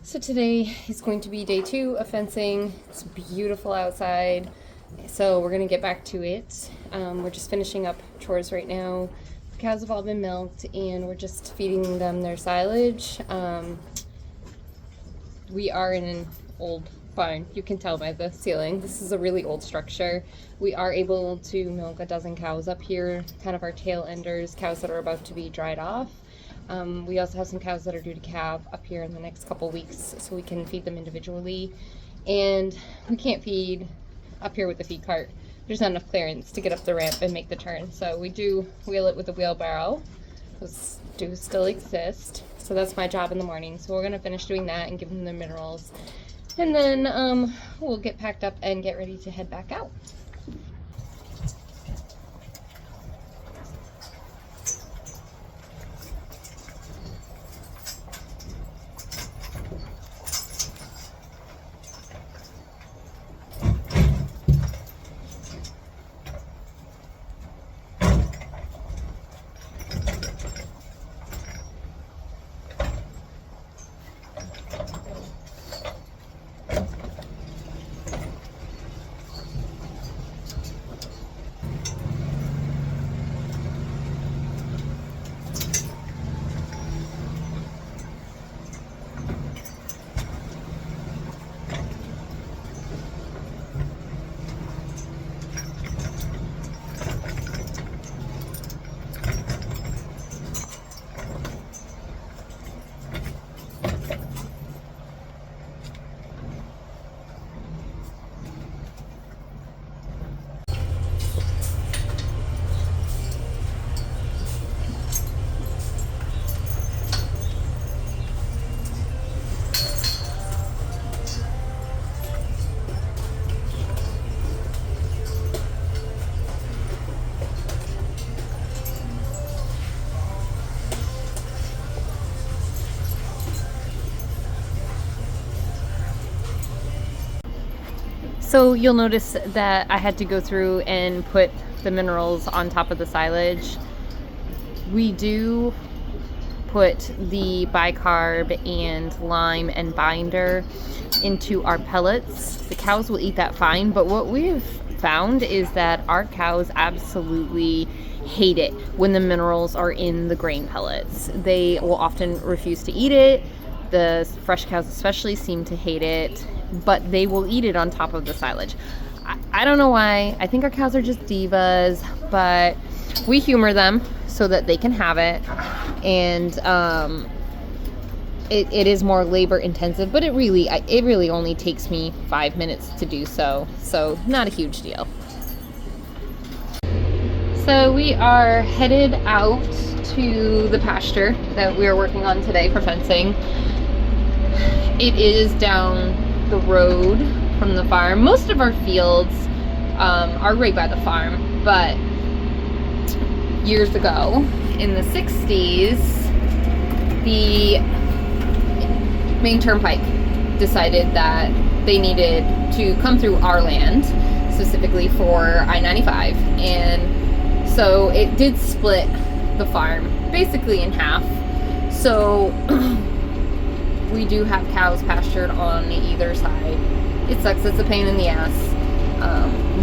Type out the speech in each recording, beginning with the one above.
So today is going to be day 2 of fencing. It's beautiful outside, so we're going to get back to it. We're just finishing up chores right now. The cows have all been milked and we're just feeding them their silage. We are in an old barn. You can tell by the ceiling. This is a really old structure. We are able to milk a dozen cows up here, kind of our tail enders, cows that are about to be dried off. We also have some cows that are due to calve up here in the next couple weeks, so we can feed them individually. And we can't feed up here with the feed cart. There's not enough clearance to get up the ramp and make the turn, so we do wheel it with a wheelbarrow. Those do still exist, so that's my job in the morning. So we're gonna finish doing that and give them the minerals, and then we'll get packed up and get ready to head back out. So you'll notice that I had to go through and put the minerals on top of the silage. We do put the bicarb and lime and binder into our pellets. The cows will eat that fine, but what we've found is that our cows absolutely hate it when the minerals are in the grain pellets. They will often refuse to eat it. The fresh cows especially seem to hate it, but they will eat it on top of the silage. I don't know why. I think our cows are just divas, but we humor them so that they can have it. And it is more labor intensive, but it really only takes me 5 minutes to do so not a huge deal. So we are headed out to the pasture that we are working on today for fencing. It is down the road from the farm. Most of our fields are right by the farm, but years ago in the 60s, the Maine Turnpike decided that they needed to come through our land, specifically for I-95, and so it did split the farm basically in half. So we do have cows pastured on either side. It sucks, it's a pain in the ass.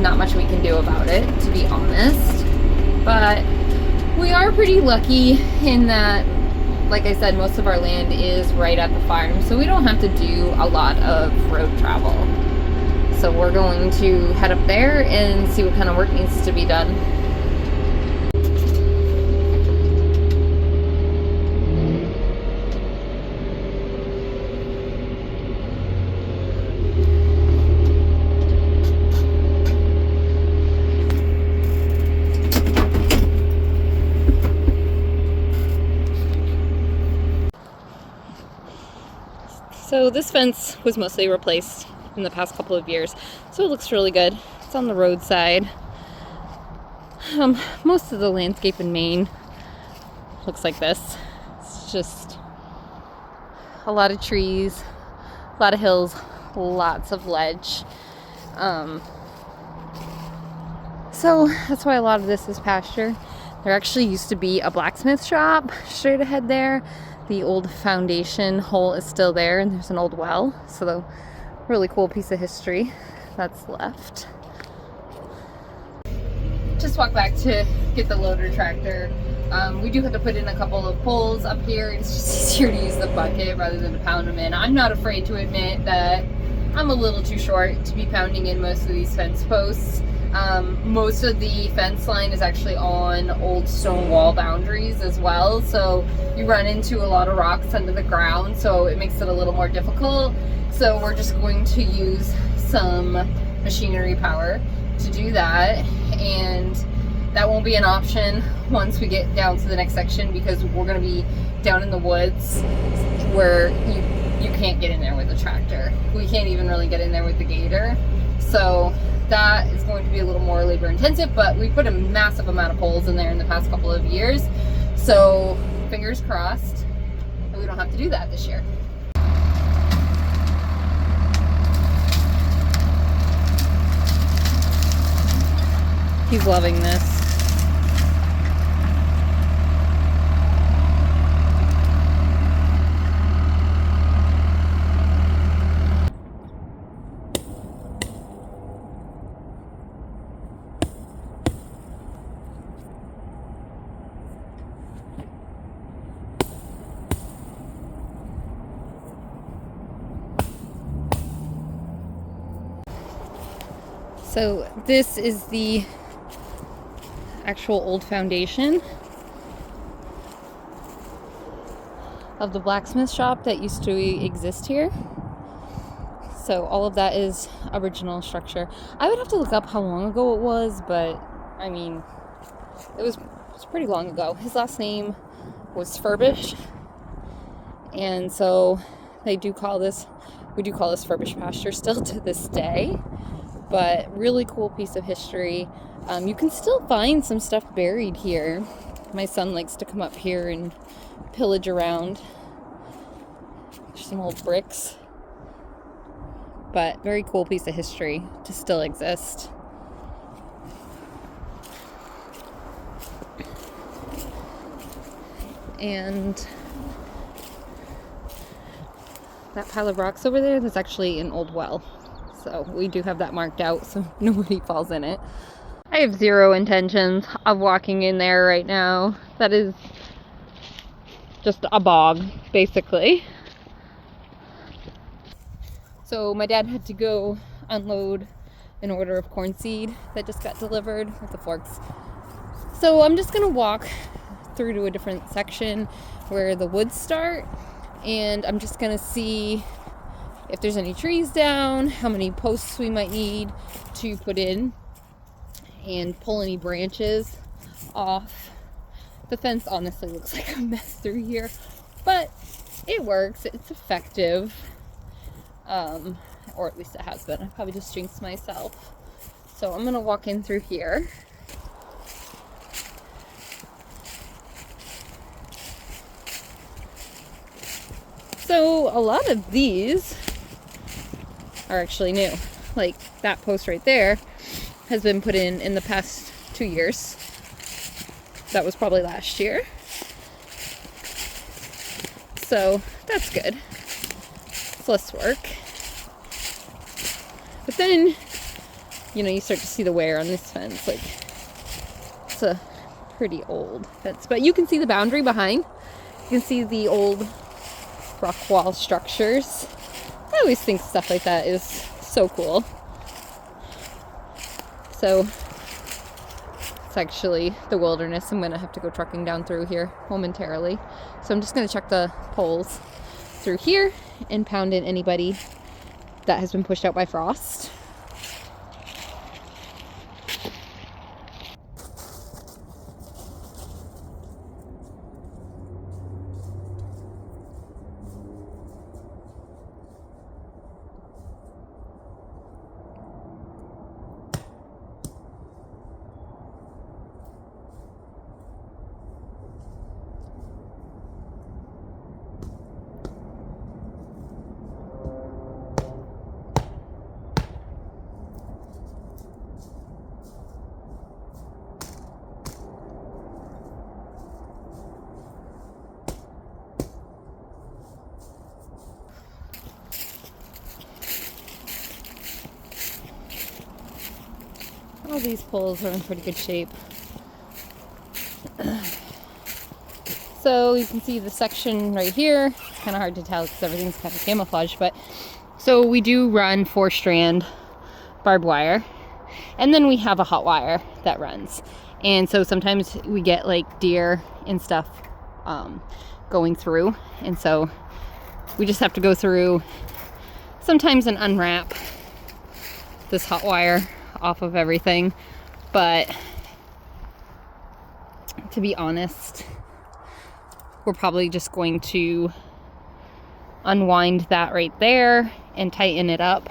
Not much we can do about it, to be honest. But we are pretty lucky in that, like I said, most of our land is right at the farm, so we don't have to do a lot of road travel. So we're going to head up there and see what kind of work needs to be done. So this fence was mostly replaced in the past couple of years, so it looks really good. It's on the roadside. Most of the landscape in Maine looks like this. It's just a lot of trees, a lot of hills, lots of ledge. So that's why a lot of this is pasture. There actually used to be a blacksmith shop straight ahead there. The old foundation hole is still there, and there's an old well. So the really cool piece of history that's left. Just walk back to get the loader tractor. We do have to put in a couple of poles up here. It's just easier to use the bucket rather than to pound them in. I'm not afraid to admit that I'm a little too short to be pounding in most of these fence posts. Most of the fence line is actually on old stone wall boundaries as well, so you run into a lot of rocks under the ground, so it makes it a little more difficult. So we're just going to use some machinery power to do that, and that won't be an option once we get down to the next section, because we're going to be down in the woods where you can't get in there with a tractor. We can't even really get in there with the gator. So that is going to be a little more labor intensive, but we put a massive amount of poles in there in the past couple of years. So fingers crossed that we don't have to do that this year. He's loving this. So this is the actual old foundation of the blacksmith shop that used to exist here. So all of that is original structure. I would have to look up how long ago it was, but I mean, it was pretty long ago. His last name was Furbish, and so we do call this Furbish pasture still to this day. But really cool piece of history. You can still find some stuff buried here. My son likes to come up here and pillage around. There's some old bricks. But very cool piece of history to still exist. And that pile of rocks over there, that's actually an old well. So we do have that marked out so nobody falls in it. I have zero intentions of walking in there right now. That is just a bog, basically. So my dad had to go unload an order of corn seed that just got delivered with the forks. So I'm just gonna walk through to a different section where the woods start, and I'm just gonna see if there's any trees down, how many posts we might need to put in, and pull any branches off. The fence honestly looks like a mess through here, but it works, it's effective, or at least it has been. I probably just jinxed myself. So I'm gonna walk in through here. So a lot of these are actually new. Like that post right there has been put in the past 2 years. That was probably last year. So that's good. It's less work. But then, you start to see the wear on this fence. Like, it's a pretty old fence. But you can see the boundary behind. You can see the old rock wall structures. I always think stuff like that is so cool. So it's actually the wilderness. I'm gonna have to go trucking down through here momentarily. So I'm just gonna check the poles through here and pound in anybody that has been pushed out by frost. all these poles are in pretty good shape. So you can see the section right here. It's kind of hard to tell because everything's kind of camouflaged, but so we do run 4-strand barbed wire, and then we have a hot wire that runs. And so sometimes we get like deer and stuff going through, and so we just have to go through sometimes and unwrap this hot wire off of everything. But to be honest, we're probably just going to unwind that right there and tighten it up.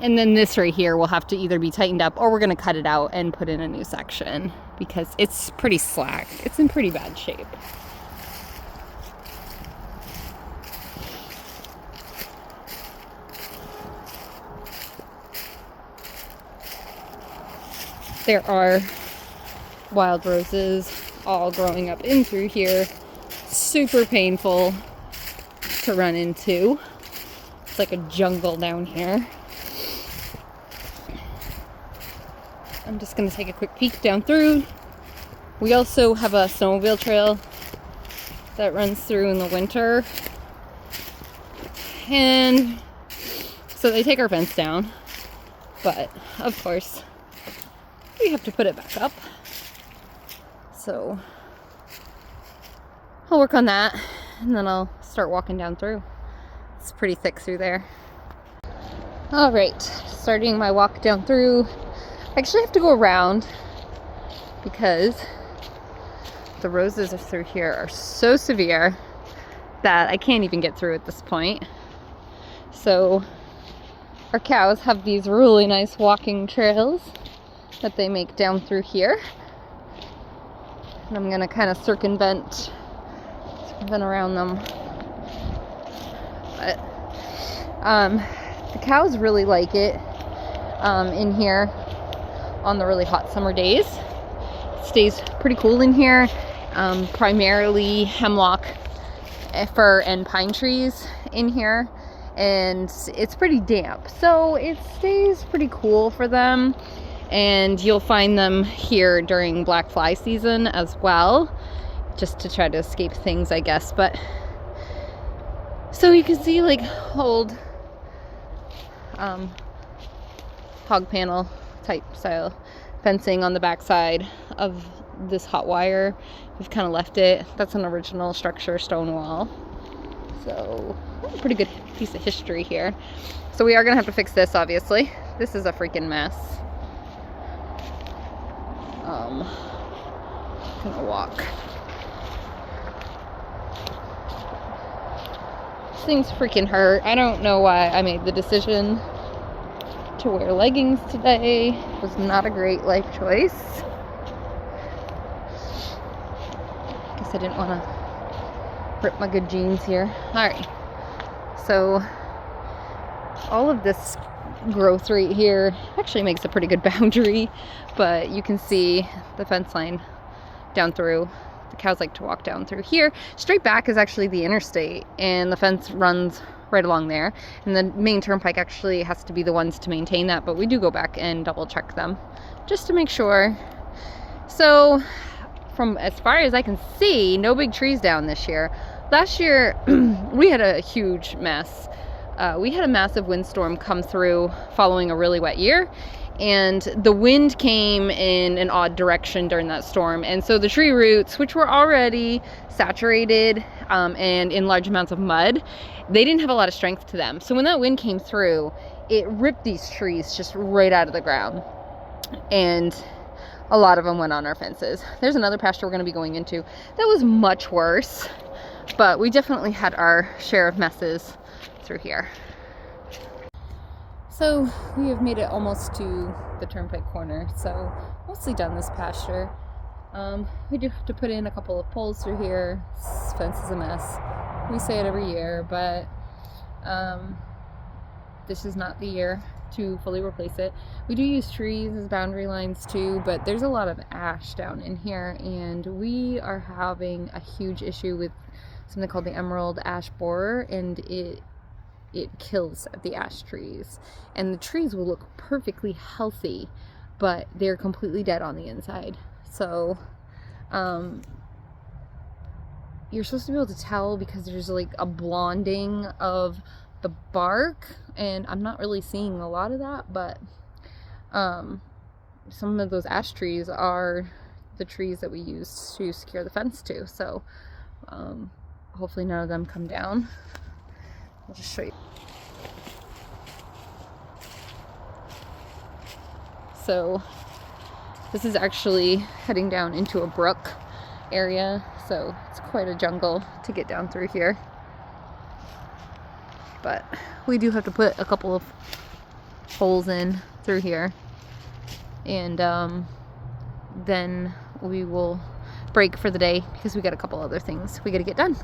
And then this right here will have to either be tightened up, or we're going to cut it out and put in a new section because it's pretty slack. It's in pretty bad shape. There are wild roses all growing up in through here. Super painful to run into. It's like a jungle down here. I'm just going to take a quick peek down through. We also have a snowmobile trail that runs through in the winter. And so they take our fence down. But, of course, we have to put it back up. So I'll work on that, and then I'll start walking down through. It's pretty thick through there. All right, starting my walk down through. I actually have to go around because the roses through here are so severe that I can't even get through at this point. So our cows have these really nice walking trails that they make down through here. And I'm gonna kind of circumvent around them. But the cows really like it in here on the really hot summer days. It stays pretty cool in here. Primarily hemlock, fir, and pine trees in here, and it's pretty damp, so it stays pretty cool for them. And you'll find them here during black fly season as well, just to try to escape things, I guess. But so you can see like old hog panel type style fencing on the backside of this hot wire. We've kind of left it. That's an original structure, stone wall. So a pretty good piece of history here. So we are gonna have to fix this, obviously. This is a freaking mess. Gonna walk. These things freaking hurt. I don't know why I made the decision to wear leggings today. It was not a great life choice. Guess I didn't want to rip my good jeans here. Alright. So all of this growth right here actually makes a pretty good boundary, but you can see the fence line down through. The cows like to walk down through here. Straight back is actually the interstate, and the fence runs right along there, and the main turnpike actually has to be the ones to maintain that, but we do go back and double check them just to make sure. So from as far as I can see, no big trees down this year. Last year we had a huge mess. We had a massive windstorm come through following a really wet year, and the wind came in an odd direction during that storm, and so the tree roots, which were already saturated and in large amounts of mud, they didn't have a lot of strength to them. So when that wind came through, it ripped these trees just right out of the ground, and a lot of them went on our fences. There's another pasture we're going to be going into that was much worse, but we definitely had our share of messes through here. So we have made it almost to the turnpike corner, so mostly done this pasture. We do have to put in a couple of poles through here. This fence is a mess. We say it every year, but this is not the year to fully replace it. We do use trees as boundary lines too, but there's a lot of ash down in here, and we are having a huge issue with something called the emerald ash borer, and it kills the ash trees, and the trees will look perfectly healthy but they're completely dead on the inside. So you're supposed to be able to tell because there's like a blonding of the bark, and I'm not really seeing a lot of that, but some of those ash trees are the trees that we use to secure the fence to. So hopefully none of them come down. I'll just show you. So this is actually heading down into a brook area, so it's quite a jungle to get down through here. But we do have to put a couple of holes in through here, and then we will break for the day because we got a couple other things we got to get done.